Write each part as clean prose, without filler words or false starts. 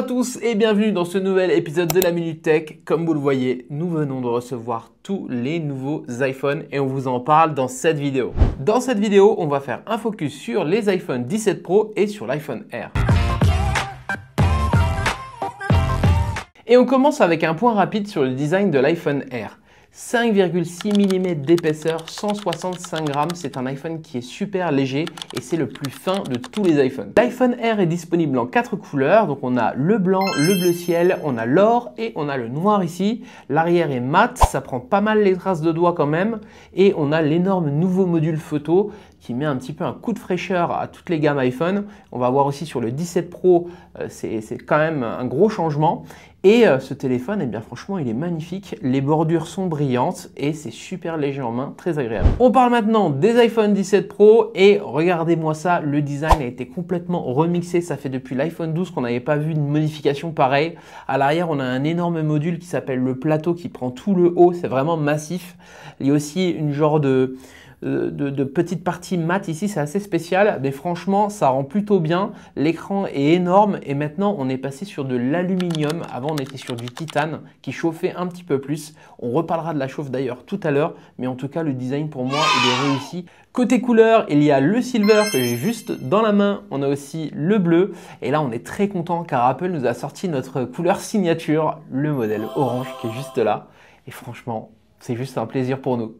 à tous et bienvenue dans ce nouvel épisode de la Minute Tech. Comme vous le voyez, nous venons de recevoir tous les nouveaux iPhones et on vous en parle dans cette vidéo. Dans cette vidéo, on va faire un focus sur les iPhone 17 Pro et sur l'iPhone Air. Et on commence avec un point rapide sur le design de l'iPhone Air. 5,6 mm d'épaisseur, 165 grammes, c'est un iPhone qui est super léger et c'est le plus fin de tous les iPhones. L'iPhone Air est disponible en 4 couleurs, donc on a le blanc, le bleu ciel, on a l'or et on a le noir ici. L'arrière est mat, ça prend pas mal les traces de doigts quand même et on a l'énorme nouveau module photo qui met un petit peu un coup de fraîcheur à toutes les gammes iPhone. On va voir aussi sur le 17 Pro, c'est quand même un gros changement. Et ce téléphone, eh bien franchement, il est magnifique. Les bordures sont brillantes et c'est super léger en main, très agréable. On parle maintenant des iPhone 17 Pro et regardez-moi ça, le design a été complètement remixé. Ça fait depuis l'iPhone 12 qu'on n'avait pas vu une modification pareille. À l'arrière, on a un énorme module qui s'appelle le plateau qui prend tout le haut. C'est vraiment massif. Il y a aussi une genre de petites parties mat ici, c'est assez spécial, mais franchement ça rend plutôt bien. L'écran est énorme et maintenant on est passé sur de l'aluminium. Avant on était sur du titane qui chauffait un petit peu plus. On reparlera de la chauffe d'ailleurs tout à l'heure, mais en tout cas le design pour moi il est réussi. Côté couleur, il y a le silver que j'ai juste dans la main, on a aussi le bleu et là on est très content car Apple nous a sorti notre couleur signature, le modèle orange qui est juste là et franchement c'est juste un plaisir pour nous.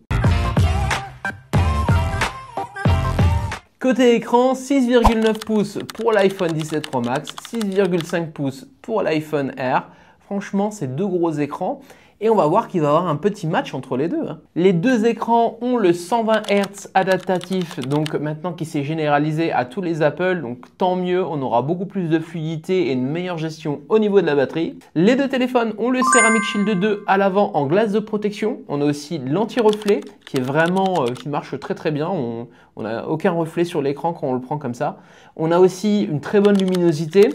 Côté écran, 6,9 pouces pour l'iPhone 17 Pro Max, 6,5 pouces pour l'iPhone Air. Franchement, c'est deux gros écrans. Et on va voir qu'il va y avoir un petit match entre les deux. Les deux écrans ont le 120 Hz adaptatif, donc maintenant qui s'est généralisé à tous les Apple, donc tant mieux, on aura beaucoup plus de fluidité et une meilleure gestion au niveau de la batterie. Les deux téléphones ont le Ceramic Shield 2 à l'avant en glace de protection. On a aussi l'anti-reflet qui est vraiment, qui marche très très bien. On n'a aucun reflet sur l'écran quand on le prend comme ça. On a aussi une très bonne luminosité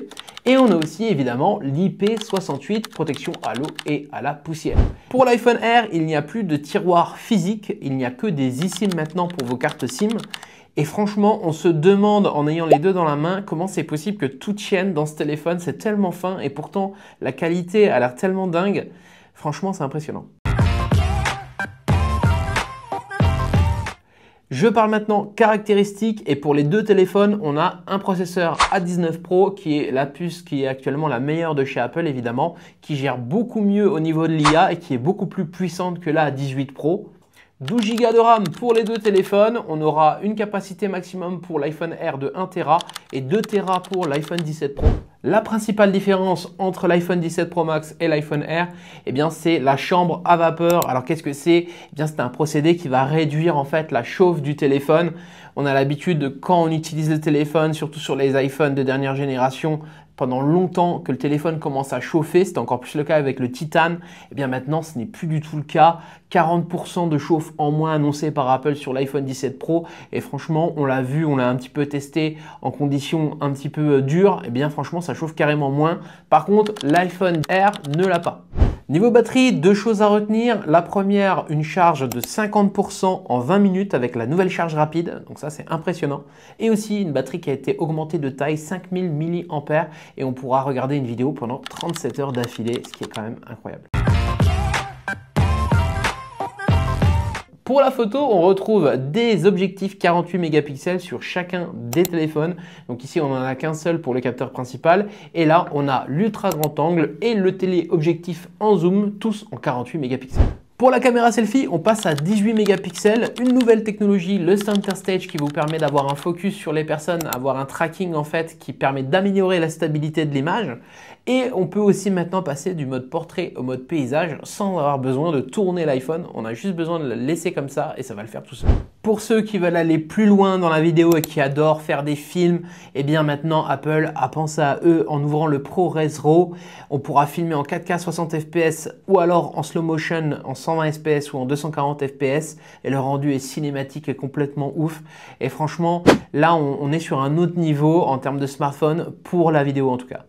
et on a aussi évidemment l'IP68, protection à l'eau et à la poussière. Pour l'iPhone Air, il n'y a plus de tiroir physique, il n'y a que des eSIM maintenant pour vos cartes SIM. Et franchement, on se demande en ayant les deux dans la main comment c'est possible que tout tienne dans ce téléphone. C'est tellement fin et pourtant la qualité a l'air tellement dingue. Franchement, c'est impressionnant. Je parle maintenant caractéristiques et pour les deux téléphones, on a un processeur A19 Pro qui est la puce qui est actuellement la meilleure de chez Apple évidemment, qui gère beaucoup mieux au niveau de l'IA et qui est beaucoup plus puissante que la A18 Pro. 12 Go de RAM pour les deux téléphones, on aura une capacité maximum pour l'iPhone Air de 1 Tera et 2 Tera pour l'iPhone 17 Pro. La principale différence entre l'iPhone 17 Pro Max et l'iPhone Air, eh bien c'est la chambre à vapeur. Alors qu'est-ce que c'est? Eh bien c'est un procédé qui va réduire en fait la chauffe du téléphone. On a l'habitude quand on utilise le téléphone, surtout sur les iPhones de dernière génération, pendant longtemps que le téléphone commence à chauffer, c'était encore plus le cas avec le titane, et bien maintenant ce n'est plus du tout le cas. 40% de chauffe en moins annoncé par Apple sur l'iPhone 17 Pro et franchement on l'a vu, on l'a un petit peu testé en conditions un petit peu dures, et bien franchement ça chauffe carrément moins. Par contre l'iPhone Air ne l'a pas. Niveau batterie, deux choses à retenir. La première, une charge de 50% en 20 minutes avec la nouvelle charge rapide. Donc ça, c'est impressionnant. Et aussi une batterie qui a été augmentée de taille, 5000 mAh. Et on pourra regarder une vidéo pendant 37 heures d'affilée, ce qui est quand même incroyable. Pour la photo, on retrouve des objectifs 48 mégapixels sur chacun des téléphones. Donc ici, on n'en a qu'un seul pour le capteur principal. Et là, on a l'ultra grand angle et le téléobjectif en zoom, tous en 48 mégapixels. Pour la caméra selfie, on passe à 18 mégapixels, une nouvelle technologie, le Center Stage qui vous permet d'avoir un focus sur les personnes, avoir un tracking en fait qui permet d'améliorer la stabilité de l'image. Et on peut aussi maintenant passer du mode portrait au mode paysage sans avoir besoin de tourner l'iPhone. On a juste besoin de le laisser comme ça et ça va le faire tout seul. Pour ceux qui veulent aller plus loin dans la vidéo et qui adorent faire des films, eh bien maintenant Apple a pensé à eux en ouvrant le ProRes RAW. On pourra filmer en 4K 60 fps ou alors en slow motion en 120 fps ou en 240 fps et le rendu est cinématique et complètement ouf. Et franchement, là on est sur un autre niveau en termes de smartphone pour la vidéo en tout cas.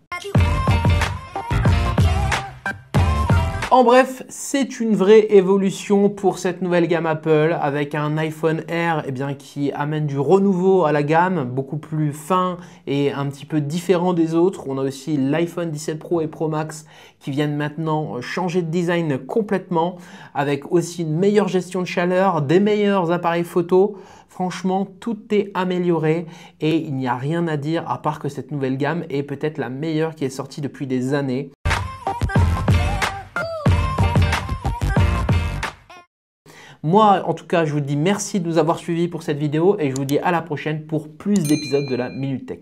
En bref, c'est une vraie évolution pour cette nouvelle gamme Apple avec un iPhone Air qui amène du renouveau à la gamme, beaucoup plus fin et un petit peu différent des autres. On a aussi l'iPhone 17 Pro et Pro Max qui viennent maintenant changer de design complètement avec aussi une meilleure gestion de chaleur, des meilleurs appareils photo. Franchement, tout est amélioré et il n'y a rien à dire à part que cette nouvelle gamme est peut-être la meilleure qui est sortie depuis des années. Moi, en tout cas, je vous dis merci de nous avoir suivis pour cette vidéo et je vous dis à la prochaine pour plus d'épisodes de la Minute Tech.